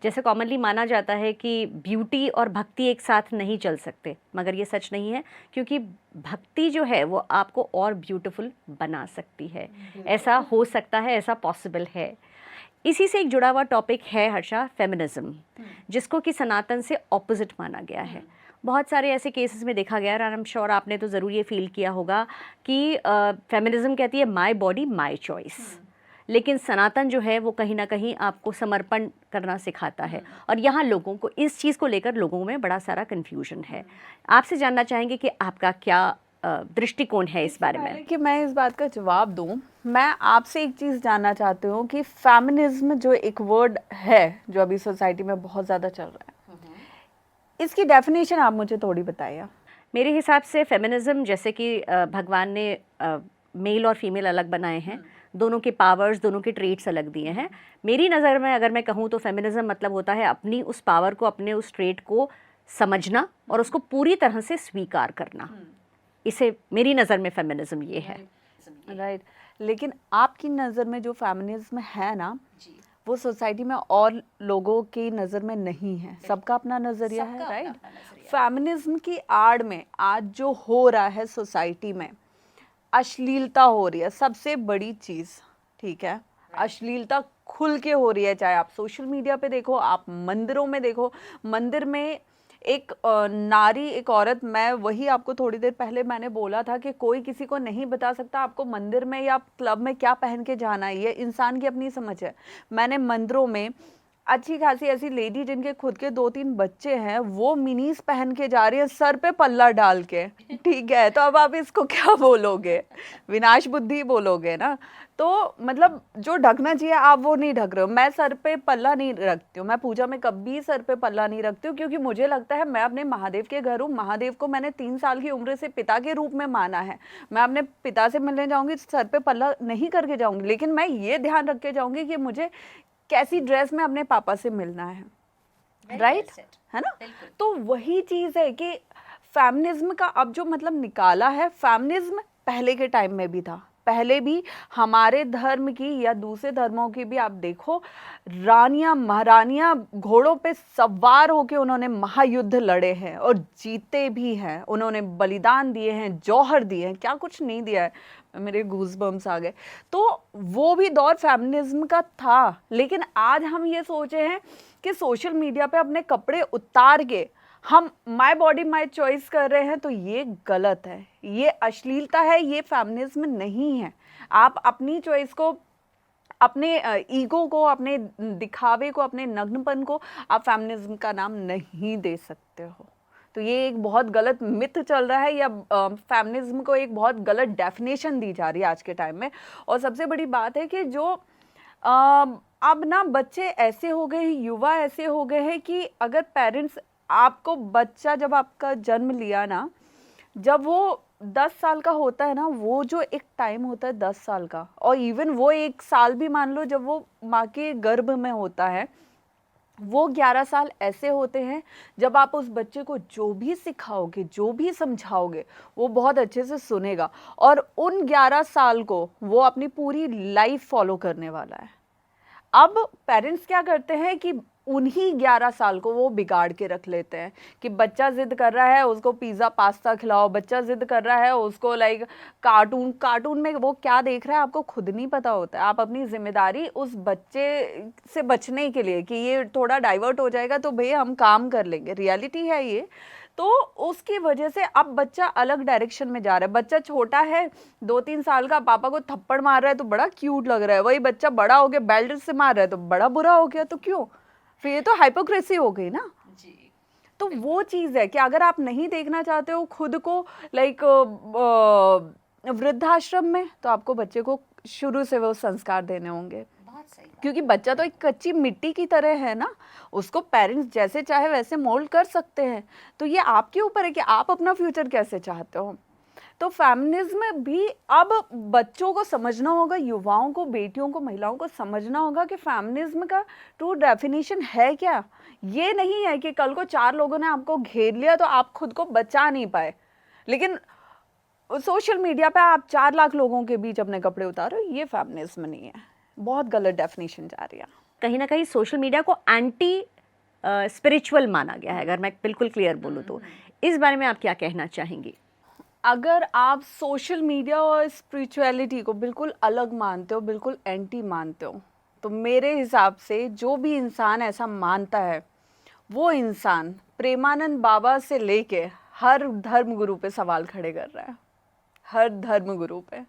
जैसे कॉमनली माना जाता है कि ब्यूटी और भक्ति एक साथ नहीं चल सकते, मगर ये सच नहीं है, क्योंकि भक्ति जो है वो आपको और ब्यूटीफुल बना सकती है। ऐसा हो सकता है, ऐसा पॉसिबल है। इसी से एक जुड़ा हुआ टॉपिक है हर्षा, फेमिनिज्म, जिसको कि सनातन से ऑपोजिट माना गया है। बहुत सारे ऐसे केसेस में देखा गया है, आई एम श्योर आपने तो ज़रूर ये फील किया होगा कि फेमिनिज्म कहती है माय बॉडी माय चॉइस, लेकिन सनातन जो है वो कहीं ना कहीं आपको समर्पण करना सिखाता है। और यहाँ लोगों को इस चीज़ को लेकर लोगों में बड़ा सारा कन्फ्यूजन है। आपसे जानना चाहेंगे कि आपका क्या दृष्टिकोण है इस बारे में? कि मैं इस बात का जवाब दूं, मैं आपसे एक चीज़ जानना चाहती हूँ कि फेमिनिज्म जो एक वर्ड है जो अभी सोसाइटी में बहुत ज़्यादा चल रहा है, इसकी डेफिनेशन आप मुझे थोड़ी बताइए। मेरे हिसाब से फेमिनिज्म जैसे कि भगवान ने मेल और फीमेल अलग बनाए हैं, दोनों के पावर्स, दोनों के ट्रेट्स अलग दिए हैं। मेरी नज़र में अगर मैं कहूँ तो फेमिनिज्म मतलब होता है अपनी उस पावर को, अपने उस ट्रेट को समझना और उसको पूरी तरह से स्वीकार करना। इसे मेरी नज़र में फेमिनिज्म ये है। राइट, लेकिन आपकी नज़र में जो फेमिनिज्म है ना, वो सोसाइटी में और लोगों की नज़र में नहीं है, सबका अपना नज़रिया है। राइट, फेमिनिज्म की आड़ में आज जो हो रहा है सोसाइटी में, अश्लीलता हो रही है, सबसे बड़ी चीज़, ठीक है, अश्लीलता खुल के हो रही है। चाहे आप सोशल मीडिया पे देखो, आप मंदिरों में देखो, मंदिर में एक नारी, एक औरत, मैं वही आपको थोड़ी देर पहले मैंने बोला था कि कोई किसी को नहीं बता सकता आपको मंदिर में या क्लब में क्या पहन के जाना है, ये इंसान की अपनी समझ है। मैंने मंदिरों में अच्छी खासी ऐसी लेडी जिनके खुद के 2-3 बच्चे हैं, वो मिनीस पहन के जा रही है सर पे पल्ला डाल के, ठीक है, तो अब आप इसको क्या बोलोगे? विनाश बुद्धि बोलोगे ना। तो मतलब जो ढकना चाहिए आप वो नहीं ढक रहे हो। मैं सर पे पल्ला नहीं रखती हूँ, मैं पूजा में कभी सर पे पल्ला नहीं रखती हूँ, क्योंकि मुझे लगता है मैं अपने महादेव के घर हूँ। महादेव को मैंने 3 साल की उम्र से पिता के रूप में माना है। मैं अपने पिता से मिलने जाऊंगी, सर पे पल्ला नहीं करके जाऊंगी, लेकिन मैं ये ध्यान रख के जाऊंगी कि मुझे कैसी ड्रेस में अपने पापा से मिलना है। राइट, है ना? तो वही चीज है कि फेमिनिज्म का अब जो मतलब निकाला है, फेमिनिज्म पहले के टाइम में भी था, पहले भी हमारे धर्म की या दूसरे धर्मों की भी आप देखो, रानियां महारानियां घोड़ों पे सवार होके उन्होंने महायुद्ध लड़े हैं और जीते भी हैं, उन्होंने बलिदान दिए हैं, जौहर दिए हैं, क्या कुछ नहीं दिया है। मेरे गूज़बम्स आ गए। तो वो भी दौर फेमिनिज्म का था, लेकिन आज हम ये सोचे हैं कि सोशल मीडिया पे अपने कपड़े उतार के हम माय बॉडी माय चॉइस कर रहे हैं, तो ये गलत है, ये अश्लीलता है, ये फेमिनिज्म नहीं है। आप अपनी चॉइस को, अपने ईगो को, अपने दिखावे को, अपने नग्नपन को आप फेमिनिज्म का नाम नहीं दे सकते हो। तो ये एक बहुत गलत मिथ चल रहा है, या फेमिनिज्म को एक बहुत गलत डेफिनेशन दी जा रही है आज के टाइम में। और सबसे बड़ी बात है कि जो अब ना बच्चे ऐसे हो गए, युवा ऐसे हो गए हैं कि अगर पेरेंट्स, आपको बच्चा जब आपका जन्म लिया ना, जब वो 10 साल का होता है ना, वो जो एक टाइम होता है 10 साल का, और इवन वो 1 साल भी मान लो जब वो माँ के गर्भ में होता है, वो 11 साल ऐसे होते हैं जब आप उस बच्चे को जो भी सिखाओगे, जो भी समझाओगे, वो बहुत अच्छे से सुनेगा, और उन 11 साल को वो अपनी पूरी लाइफ फॉलो करने वाला है। अब पेरेंट्स क्या करते हैं कि उन्हीं 11 साल को वो बिगाड़ के रख लेते हैं कि बच्चा जिद कर रहा है उसको पिज़्ज़ा पास्ता खिलाओ, बच्चा जिद कर रहा है उसको लाइक कार्टून में वो क्या देख रहा है आपको खुद नहीं पता होता है। आप अपनी जिम्मेदारी उस बच्चे से बचने के लिए कि ये थोड़ा डाइवर्ट हो जाएगा तो भैया हम काम कर लेंगे, रियलिटी है ये। तो उसकी वजह से अब बच्चा अलग डायरेक्शन में जा रहा है। बच्चा छोटा है 2-3 साल का, पापा को थप्पड़ मार रहा है तो बड़ा क्यूट लग रहा है, वही बच्चा बड़ा हो गया बेल्ट से मार रहा है तो बड़ा बुरा हो गया। तो क्यों? फिर ये तो हाइपोक्रेसी हो गई ना जी। तो वो चीज़ है कि अगर आप नहीं देखना चाहते हो खुद को लाइक वृद्धाश्रम में, तो आपको बच्चे को शुरू से वो संस्कार देने होंगे, क्योंकि बच्चा तो एक कच्ची मिट्टी की तरह है ना, उसको पेरेंट्स जैसे चाहे वैसे मोल्ड कर सकते हैं। तो ये आपके ऊपर है कि आप अपना फ्यूचर कैसे चाहते हो। तो फेमिनिज्म भी अब बच्चों को समझना होगा, युवाओं को, बेटियों को, महिलाओं को समझना होगा कि फेमिनिज्म का ट्रू डेफिनेशन है क्या। ये नहीं है कि कल को 4 लोगों ने आपको घेर लिया तो आप खुद को बचा नहीं पाए, लेकिन सोशल मीडिया पे आप 4 लाख लोगों के बीच अपने कपड़े उतारो, ये फेमिनिज्म नहीं है। बहुत गलत डेफिनेशन जा रही है। कहीं ना कहीं सोशल मीडिया को एंटी स्पिरिचुअल माना गया है, अगर मैं बिल्कुल क्लियर बोलूँ तो। इस बारे में आप क्या कहना चाहेंगी? अगर आप सोशल मीडिया और स्पिरिचुअलिटी को बिल्कुल अलग मानते हो, बिल्कुल एंटी मानते हो, तो मेरे हिसाब से जो भी इंसान ऐसा मानता है, वो इंसान प्रेमानंद बाबा से लेके हर धर्म गुरु पे सवाल खड़े कर रहा है, हर धर्म गुरु पे।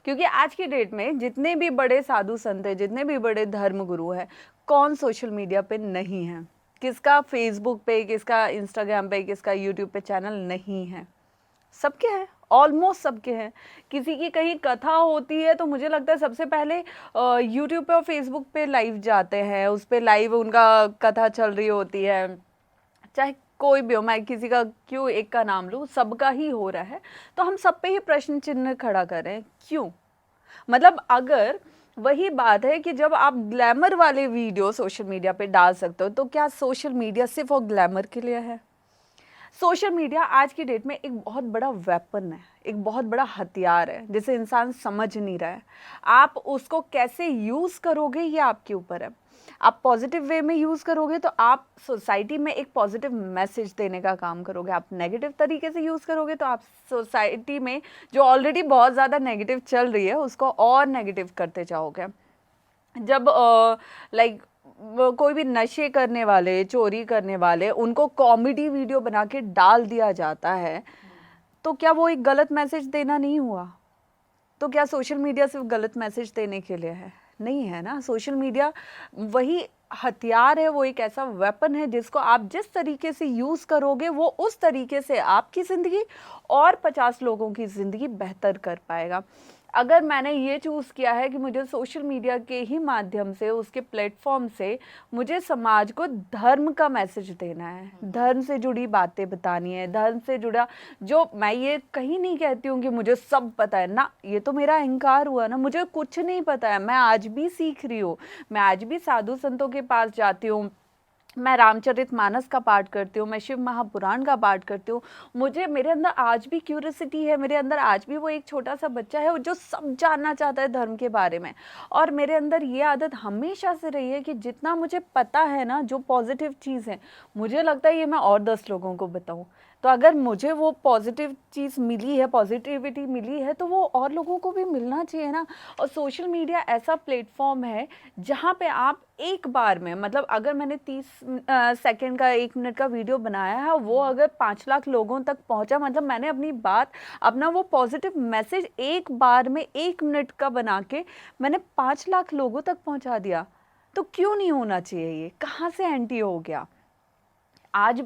क्योंकि आज की डेट में जितने भी बड़े साधु संत हैं, जितने भी बड़े धर्म गुरु हैं, कौन सोशल मीडिया पे नहीं है? किसका फेसबुक पे, किसका इंस्टाग्राम पे, किसका यूट्यूब पे चैनल नहीं है? सबके हैं। ऑलमोस्ट सबके हैं। किसी की कहीं कथा होती है तो मुझे लगता है सबसे पहले यूट्यूब पे और फेसबुक पे लाइव जाते हैं, उस पे लाइव उनका कथा चल रही होती है, चाहे कोई भी हो, मैं किसी का क्यों एक का नाम लूँ, सबका ही हो रहा है। तो हम सब पे ही प्रश्न चिन्ह खड़ा कर रहे हैं, क्यों? मतलब अगर वही बात है कि जब आप ग्लैमर वाले वीडियो सोशल मीडिया पे डाल सकते हो, तो क्या सोशल मीडिया सिर्फ और ग्लैमर के लिए है? सोशल मीडिया आज की डेट में एक बहुत बड़ा वेपन है, एक बहुत बड़ा हथियार है जिसे इंसान समझ नहीं रहा है। आप उसको कैसे यूज़ करोगे ये आपके ऊपर है। आप पॉजिटिव वे में यूज़ करोगे तो आप सोसाइटी में एक पॉजिटिव मैसेज देने का काम करोगे। आप नेगेटिव तरीके से यूज़ करोगे तो आप सोसाइटी में जो ऑलरेडी बहुत ज़्यादा नेगेटिव चल रही है उसको और नेगेटिव करते जाओगे। जब लाइक कोई भी नशे करने वाले, चोरी करने वाले, उनको कॉमेडी वीडियो बना के डाल दिया जाता है, तो क्या वो एक गलत मैसेज देना नहीं हुआ? तो क्या सोशल मीडिया सिर्फ गलत मैसेज देने के लिए है? नहीं है ना। सोशल मीडिया वही हथियार है, वो एक ऐसा वेपन है जिसको आप जिस तरीके से यूज़ करोगे वो उस तरीके से आपकी ज़िंदगी और 50 लोगों की ज़िंदगी बेहतर कर पाएगा। अगर मैंने ये चूज़ किया है कि मुझे सोशल मीडिया के ही माध्यम से, उसके प्लेटफॉर्म से मुझे समाज को धर्म का मैसेज देना है, धर्म से जुड़ी बातें बतानी है, धर्म से जुड़ा, जो मैं ये कहीं नहीं कहती हूँ कि मुझे सब पता है ना, ये तो मेरा अहंकार हुआ ना, मुझे कुछ नहीं पता है। मैं आज भी सीख रही हूँ, मैं आज भी साधु संतों के पास जाती हूँ, मैं रामचरितमानस का पाठ करती हूँ, मैं शिव महापुराण का पाठ करती हूँ। मुझे, मेरे अंदर आज भी क्यूरियोसिटी है, मेरे अंदर आज भी वो एक छोटा सा बच्चा है जो सब जानना चाहता है धर्म के बारे में। और मेरे अंदर ये आदत हमेशा से रही है कि जितना मुझे पता है ना, जो पॉजिटिव चीज़ है, मुझे लगता है ये मैं और 10 लोगों को बताऊँ। तो अगर मुझे वो पॉजिटिव चीज़ मिली है, पॉजिटिविटी मिली है, तो वो और लोगों को भी मिलना चाहिए ना। और सोशल मीडिया ऐसा प्लेटफॉर्म है जहाँ पे आप एक बार में, मतलब अगर मैंने 30 सेकंड का, 1 मिनट का वीडियो बनाया है, वो अगर 5 लाख लोगों तक पहुँचा, मतलब मैंने अपनी बात, अपना वो पॉजिटिव मैसेज एक बार में 1 मिनट का बना के मैंने 5 लाख लोगों तक पहुँचा दिया। तो क्यों नहीं होना चाहिए? ये कहाँ से एंटी हो गया? आज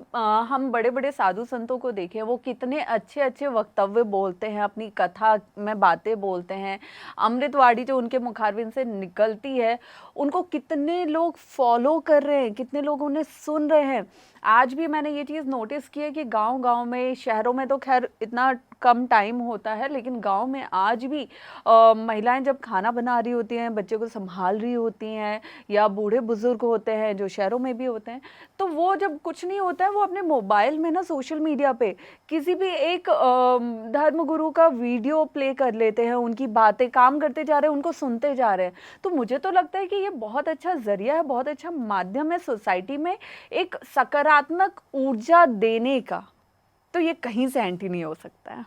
हम बड़े बड़े साधु संतों को देखें, वो कितने अच्छे अच्छे वक्तव्य बोलते हैं, अपनी कथा में बातें बोलते हैं, अमृतवाणी जो उनके मुखारविंद से निकलती है, उनको कितने लोग फॉलो कर रहे हैं, कितने लोग उन्हें सुन रहे हैं। आज भी मैंने ये चीज़ नोटिस की है कि गांव-गांव में, शहरों में तो खैर इतना कम टाइम होता है, लेकिन गांव में आज भी महिलाएं जब खाना बना रही होती हैं, बच्चे को संभाल रही होती हैं, या बूढ़े बुजुर्ग होते हैं जो शहरों में भी होते हैं, तो वो जब कुछ नहीं होता है, वो अपने मोबाइल में ना सोशल मीडिया पे किसी भी एक धर्म गुरु का वीडियो प्ले कर लेते हैं, उनकी बातें, काम करते जा रहे हैं, उनको सुनते जा रहे हैं। तो मुझे तो लगता है कि ये बहुत अच्छा जरिया है, बहुत अच्छा माध्यम है सोसाइटी में एक सकारात्मक ऊर्जा देने का। तो ये कहीं से एंटी नहीं हो सकता है।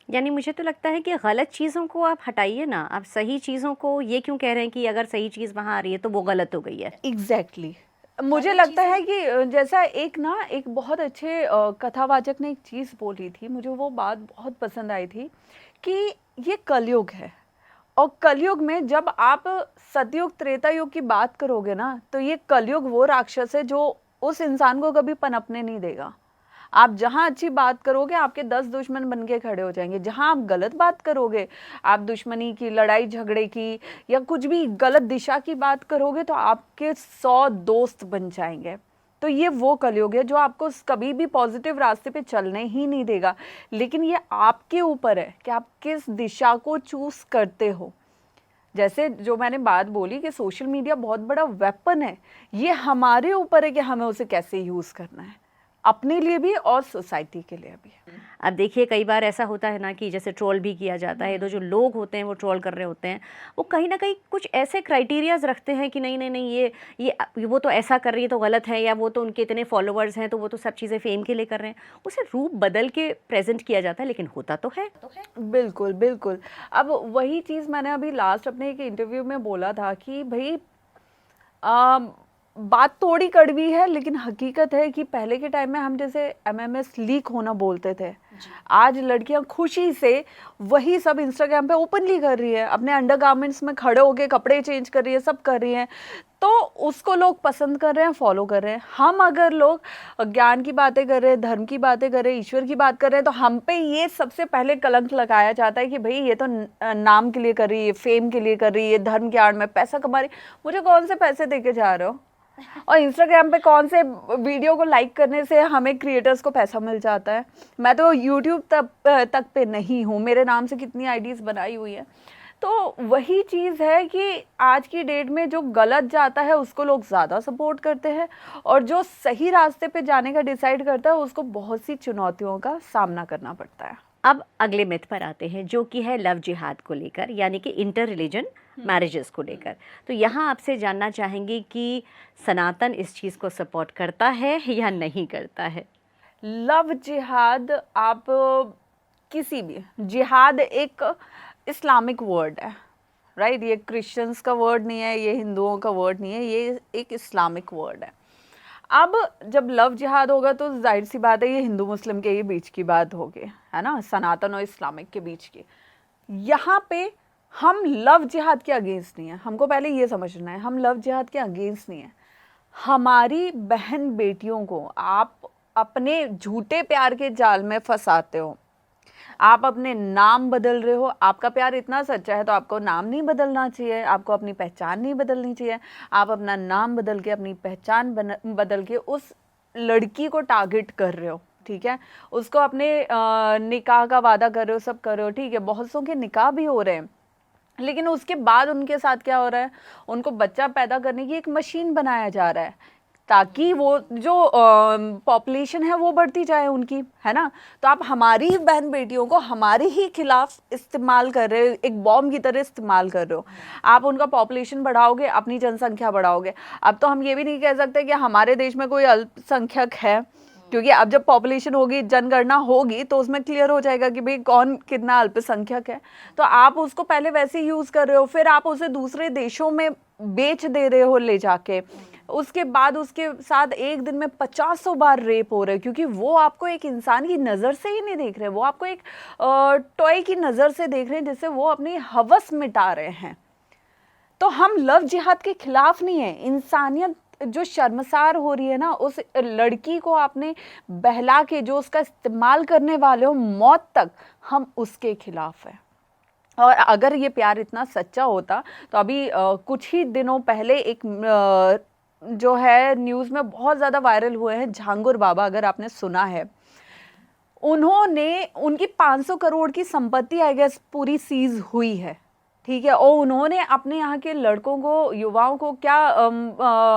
यानी मुझे तो लगता है कि गलत चीज़ों को आप हटाइए ना, आप सही चीज़ों को ये क्यों कह रहे हैं कि अगर सही चीज़ वहाँ आ रही है तो वो गलत हो गई है? एग्जैक्टली मुझे लगता है कि जैसा एक बहुत अच्छे कथावाचक ने एक चीज़ बोली थी, मुझे वो बात बहुत पसंद आई थी कि ये कलयुग है, और कलयुग में जब आप सतयुग त्रेता युग की बात करोगे ना, तो ये कलयुग वो राक्षस है जो उस इंसान को कभी पनपने नहीं देगा। आप जहाँ अच्छी बात करोगे, आपके 10 दुश्मन बन के खड़े हो जाएंगे। जहाँ आप गलत बात करोगे, आप दुश्मनी की, लड़ाई झगड़े की, या कुछ भी गलत दिशा की बात करोगे, तो आपके 100 दोस्त बन जाएंगे। तो ये वो कलयुग है जो आपको कभी भी पॉजिटिव रास्ते पे चलने ही नहीं देगा। लेकिन ये आपके ऊपर है कि आप किस दिशा को चूज करते हो। जैसे जो मैंने बात बोली कि सोशल मीडिया बहुत बड़ा वेपन है, ये हमारे ऊपर है कि हमें उसे कैसे यूज़ करना है, अपने लिए भी और सोसाइटी के लिए भी। अब देखिए, कई बार ऐसा होता है ना कि जैसे ट्रोल भी किया जाता है, तो जो लोग होते हैं वो ट्रोल कर रहे होते हैं, वो कहीं ना कहीं कुछ ऐसे क्राइटेरियाज रखते हैं कि नहीं नहीं नहीं, ये वो तो ऐसा कर रही है तो गलत है, या वो तो उनके इतने फॉलोअर्स हैं तो वो तो सब चीज़ें फेम के लिए कर रहे हैं। उसे रूप बदल के प्रेजेंट किया जाता है, लेकिन होता तो है। बिल्कुल बिल्कुल। अब वही चीज़ मैंने अभी लास्ट अपने एक इंटरव्यू में बोला था कि भाई बात थोड़ी कड़वी है, लेकिन हकीकत है कि पहले के टाइम में हम जैसे एमएमएस लीक होना बोलते थे, आज लड़कियां खुशी से वही सब इंस्टाग्राम पे ओपनली कर रही है, अपने अंडरगारमेंट्स में खड़े होके कपड़े चेंज कर रही है, सब कर रही हैं। तो उसको लोग पसंद कर रहे हैं, फॉलो कर रहे हैं। हम अगर लोग ज्ञान की बातें कर रहे हैं, धर्म की बातें कर रहे हैं, ईश्वर की बात कर रहे हैं, तो हम पे ये सबसे पहले कलंक लगाया जाता है कि भाई ये तो नाम के लिए कर रही है, फेम के लिए कर रही है, धर्म की आड़ में पैसा कमा रही। मुझे कौन से पैसे देके जा रहे हो? और इंस्टाग्राम पे कौन से वीडियो को लाइक करने से हमें क्रिएटर्स को पैसा मिल जाता है? मैं तो यूट्यूब तक पे नहीं हूँ, मेरे नाम से कितनी आईडीज बनाई हुई है। तो वही चीज़ है कि आज की डेट में जो गलत जाता है उसको लोग ज़्यादा सपोर्ट करते हैं, और जो सही रास्ते पे जाने का डिसाइड करता है उसको बहुत सी चुनौतियों का सामना करना पड़ता है। अब अगले मिथ पर आते हैं, जो कि है लव जिहाद को लेकर, यानी कि इंटर रिलीजन मैरिजेस को लेकर। तो यहाँ आपसे जानना चाहेंगे कि सनातन इस चीज़ को सपोर्ट करता है या नहीं करता है? लव जिहाद, आप किसी भी, जिहाद एक इस्लामिक वर्ड है, राइट? ये क्रिश्चियंस का वर्ड नहीं है, ये हिंदुओं का वर्ड नहीं है, ये एक इस्लामिक वर्ड है। अब जब लव जिहाद होगा तो जाहिर सी बात है ये हिंदू मुस्लिम के ही बीच की बात होगी, है ना, सनातन और इस्लामिक के बीच की। यहाँ पे हम लव जिहाद के अगेंस्ट नहीं है, हमको पहले ये समझना है, हम लव जिहाद के अगेंस्ट नहीं है। हमारी बहन बेटियों को आप अपने झूठे प्यार के जाल में फंसाते हो, आप अपने नाम बदल रहे हो। आपका प्यार इतना सच्चा है तो आपको नाम नहीं बदलना चाहिए, आपको अपनी पहचान नहीं बदलनी चाहिए। आप अपना नाम बदल के, अपनी पहचान बदल के उस लड़की को टारगेट कर रहे हो, ठीक है, उसको अपने निकाह का वादा कर रहे हो, सब कर रहे हो, ठीक है, बहुत सौ के निकाह भी हो रहे हैं, लेकिन उसके बाद उनके साथ क्या हो रहा है, उनको बच्चा पैदा करने की एक मशीन बनाया जा रहा है ताकि वो जो पॉपुलेशन है वो बढ़ती जाए उनकी, है ना। तो आप हमारी बहन बेटियों को हमारे ही खिलाफ इस्तेमाल कर रहे हो, एक बॉम्ब की तरह इस्तेमाल कर रहे हो। आप उनका पॉपुलेशन बढ़ाओगे, अपनी जनसंख्या बढ़ाओगे। अब तो हम ये भी नहीं कह सकते कि हमारे देश में कोई अल्पसंख्यक है, क्योंकि अब जब पॉपुलेशन होगी, जनगणना होगी, तो उसमें क्लियर हो जाएगा कि भाई कौन कितना अल्पसंख्यक है। तो आप उसको पहले वैसे यूज़ कर रहे हो, फिर आप उसे दूसरे देशों में बेच दे रहे हो ले जाके। उसके बाद उसके साथ एक दिन में 50 बार रेप हो रहे हैं, क्योंकि वो आपको एक इंसान की नज़र से ही नहीं देख रहे, वो आपको एक टॉय की नज़र से देख रहे हैं, जिससे वो अपनी हवस मिटा रहे हैं। तो हम लव जिहाद के खिलाफ नहीं है। इंसानियत जो शर्मसार हो रही है ना, उस लड़की को आपने बहला के जो उसका इस्तेमाल करने वाले हो मौत तक, हम उसके खिलाफ है। और अगर ये प्यार इतना सच्चा होता तो अभी कुछ ही दिनों पहले एक जो है न्यूज़ में बहुत ज़्यादा वायरल हुए हैं झांगुर बाबा, अगर आपने सुना है। उन्होंने, उनकी 500 करोड़ की संपत्ति आई गेस पूरी सीज हुई है, ठीक है, और उन्होंने अपने यहाँ के लड़कों को, युवाओं को क्या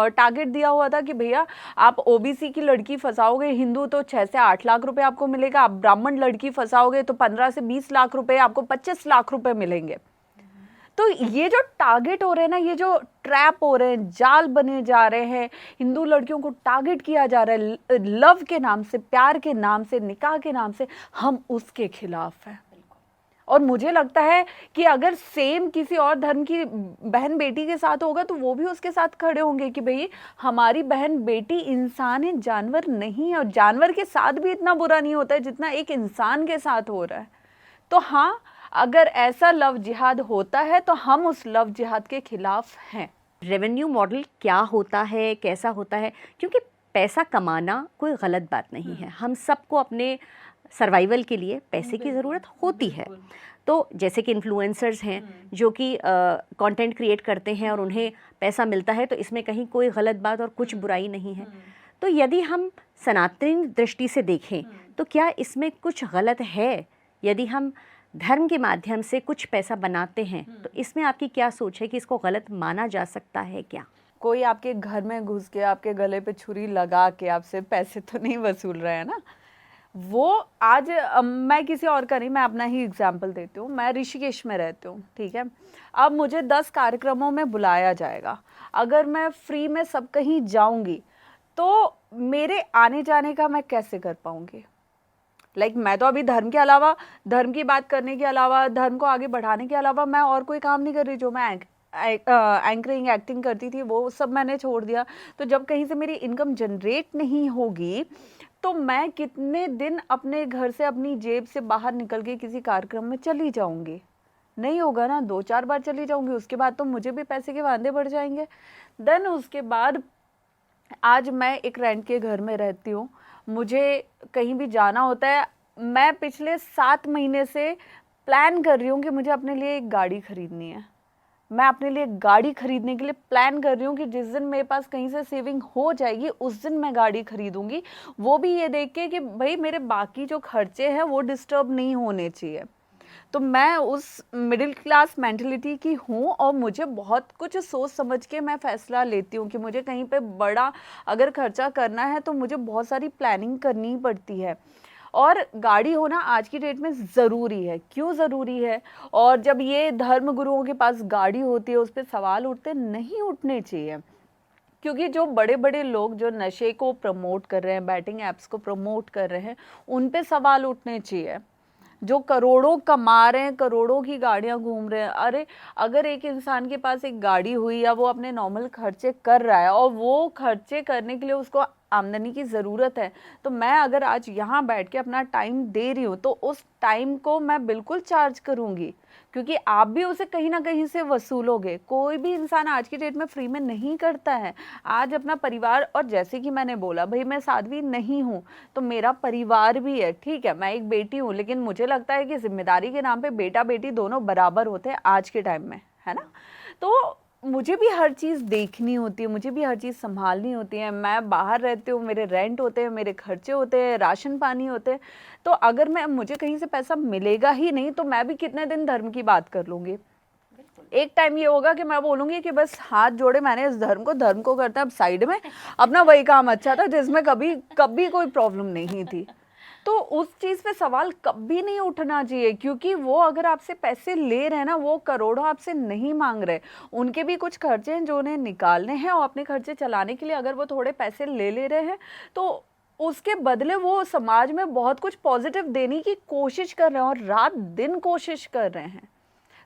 टारगेट दिया हुआ था कि भैया आप ओबीसी की लड़की फंसाओगे, हिंदू तो 6 से 8 लाख रुपए आपको मिलेगा, आप ब्राह्मण लड़की फंसाओगे तो 15 से 20 लाख रुपए, आपको 25 लाख रुपए मिलेंगे। तो ये जो टारगेट हो रहे हैं ना, ये जो ट्रैप हो रहे हैं, जाल बने जा रहे हैं, हिंदू लड़कियों को टारगेट किया जा रहा है लव के नाम से, प्यार के नाम से, निकाह के नाम से, हम उसके खिलाफ हैं। और मुझे लगता है कि अगर सेम किसी और धर्म की बहन बेटी के साथ होगा तो वो भी उसके साथ खड़े होंगे कि भाई हमारी बहन बेटी इंसान है, जानवर नहीं है, और जानवर के साथ भी इतना बुरा नहीं होता है जितना एक इंसान के साथ हो रहा है। तो हाँ, अगर ऐसा लव जिहाद होता है तो हम उस लव जिहाद के खिलाफ हैं। रेवेन्यू मॉडल क्या होता है, कैसा होता है? क्योंकि पैसा कमाना कोई गलत बात नहीं है, हम सबको अपने सर्वाइवल के लिए पैसे की ज़रूरत होती है। तो जैसे कि इन्फ्लुएंसर्स हैं जो कि कंटेंट क्रिएट करते हैं और उन्हें पैसा मिलता है, तो इसमें कहीं कोई गलत बात और कुछ बुराई नहीं है। तो यदि हम सनातन दृष्टि से देखें तो क्या इसमें कुछ गलत है? यदि हम धर्म के माध्यम से कुछ पैसा बनाते हैं तो इसमें आपकी क्या सोच है कि इसको गलत माना जा सकता है क्या? कोई आपके घर में घुस के आपके गले पे छुरी लगा के आपसे पैसे तो नहीं वसूल रहे हैं ना। वो आज मैं किसी और का नहीं, मैं अपना ही एग्जाम्पल देती हूँ। मैं ऋषिकेश में रहती हूँ, ठीक है। अब मुझे 10 कार्यक्रमों में बुलाया जाएगा, अगर मैं फ्री में सब कहीं जाऊँगी तो मेरे आने जाने का मैं कैसे कर पाऊँगी? मैं तो अभी धर्म के अलावा, धर्म की बात करने के अलावा, धर्म को आगे बढ़ाने के अलावा मैं और कोई काम नहीं कर रही। जो मैं एंकरिंग, एक्टिंग करती थी वो सब मैंने छोड़ दिया। तो जब कहीं से मेरी इनकम जनरेट नहीं होगी तो मैं कितने दिन अपने घर से, अपनी जेब से बाहर निकल के किसी कार्यक्रम में चली जाऊंगी? नहीं होगा ना, 2-4 बार चली जाऊंगी, उसके बाद तो मुझे भी पैसे के वांदे बढ़ जाएंगे। देन उसके बाद आज मैं एक रेंट के घर में रहती हूँ, मुझे कहीं भी जाना होता है, मैं पिछले 7 महीने से प्लान कर रही हूँ कि मुझे अपने लिए एक गाड़ी खरीदनी है। मैं अपने लिए गाड़ी खरीदने के लिए प्लान कर रही हूँ कि जिस दिन मेरे पास कहीं से सेविंग हो जाएगी उस दिन मैं गाड़ी खरीदूंगी। वो भी ये देख के कि भाई मेरे बाकी जो खर्चे हैं वो डिस्टर्ब नहीं होने चाहिए। तो मैं उस मिडिल क्लास मेंटलिटी की हूँ और मुझे बहुत कुछ सोच समझ के मैं फ़ैसला लेती हूँ कि मुझे कहीं पे बड़ा अगर खर्चा करना है तो मुझे बहुत सारी प्लानिंग करनी पड़ती है। और गाड़ी होना आज की डेट में ज़रूरी है। क्यों ज़रूरी है? और जब ये धर्म गुरुओं के पास गाड़ी होती है उस पर सवाल उठते नहीं उठने चाहिए, क्योंकि जो बड़े बड़े लोग जो नशे को प्रमोट कर रहे हैं, बैटिंग ऐप्स को प्रमोट कर रहे हैं, उन पे सवाल उठने चाहिए। जो करोड़ों कमा रहे हैं, करोड़ों की गाड़ियां घूम रहे हैं, अरे अगर एक इंसान के पास एक गाड़ी हुई या वो अपने नॉर्मल खर्चे कर रहा है और वो खर्चे करने के लिए उसको आमदनी की ज़रूरत है, तो मैं अगर आज यहाँ बैठ के अपना टाइम दे रही हूँ तो उस टाइम को मैं बिल्कुल चार्ज करूँगी, क्योंकि आप भी उसे कहीं ना कहीं से वसूलोगे। कोई भी इंसान आज की डेट में फ्री में नहीं करता है। आज अपना परिवार, और जैसे कि मैंने बोला भाई मैं साध्वी नहीं हूँ तो मेरा परिवार भी है, ठीक है, मैं एक बेटी हूँ, लेकिन मुझे लगता है कि जिम्मेदारी के नाम पे बेटा बेटी दोनों बराबर होते हैं आज के टाइम में, है ना। तो मुझे भी हर चीज़ देखनी होती है, मुझे भी हर चीज़ संभालनी होती है। मैं बाहर रहती हूँ, मेरे रेंट होते हैं, मेरे खर्चे होते हैं, राशन पानी होते हैं। तो अगर मुझे कहीं से पैसा मिलेगा ही नहीं तो मैं भी कितने दिन धर्म की बात कर लूँगी। एक टाइम ये होगा कि मैं बोलूँगी कि बस हाथ जोड़े मैंने इस धर्म को करता है, अब साइड में अपना वही काम अच्छा था जिसमें कभी कभी कोई प्रॉब्लम नहीं थी। तो उस चीज़ पे सवाल कभी नहीं उठना चाहिए, क्योंकि वो अगर आपसे पैसे ले रहे हैं ना, वो करोड़ों आपसे नहीं मांग रहे। उनके भी कुछ खर्चे हैं जो उन्हें निकालने हैं और अपने खर्चे चलाने के लिए अगर वो थोड़े पैसे ले रहे हैं तो उसके बदले वो समाज में बहुत कुछ पॉजिटिव देने की कोशिश कर रहे हैं और रात दिन कोशिश कर रहे हैं।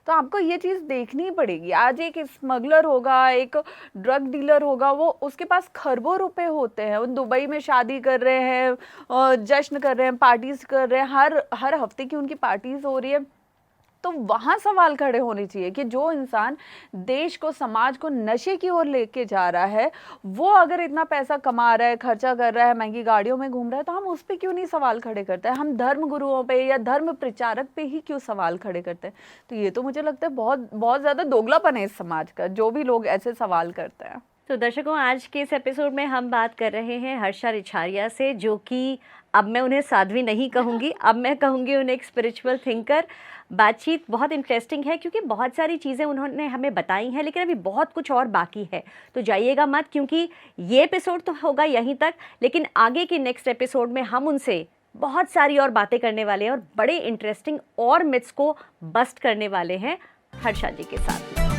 तो आपको ये चीज़ देखनी पड़ेगी। आज एक स्मगलर होगा, एक ड्रग डीलर होगा, वो उसके पास खरबों रुपए होते हैं, वो दुबई में शादी कर रहे हैं, जश्न कर रहे हैं, पार्टीज कर रहे हैं, हर हफ्ते की उनकी पार्टीज हो रही है। तो वहाँ सवाल खड़े होने चाहिए कि जो इंसान देश को, समाज को नशे की ओर लेके जा रहा है, वो अगर इतना पैसा कमा रहा है, खर्चा कर रहा है, महंगी गाड़ियों में घूम रहा है, तो हम उस पर क्यों नहीं सवाल खड़े करते हैं? हम धर्म गुरुओं पे या धर्म प्रचारक पे ही क्यों सवाल खड़े करते हैं? तो ये तो मुझे लगता है बहुत बहुत ज़्यादा दोगलापन है इस समाज का, जो भी लोग ऐसे सवाल करते हैं। तो दर्शकों, आज के इस एपिसोड में हम बात कर रहे हैं हर्षा रिछारिया से, जो कि अब मैं उन्हें साध्वी नहीं कहूँगी, अब मैं कहूँगी उन्हें एक स्पिरिचुअल थिंकर। बातचीत बहुत इंटरेस्टिंग है क्योंकि बहुत सारी चीज़ें उन्होंने हमें बताई हैं, लेकिन अभी बहुत कुछ और बाकी है। तो जाइएगा मत, क्योंकि ये एपिसोड तो होगा यहीं तक, लेकिन आगे के नेक्स्ट एपिसोड में हम उनसे बहुत सारी और बातें करने वाले हैं और बड़े इंटरेस्टिंग और मिथ्स को बस्ट करने वाले हैं हर्षा जी के साथ।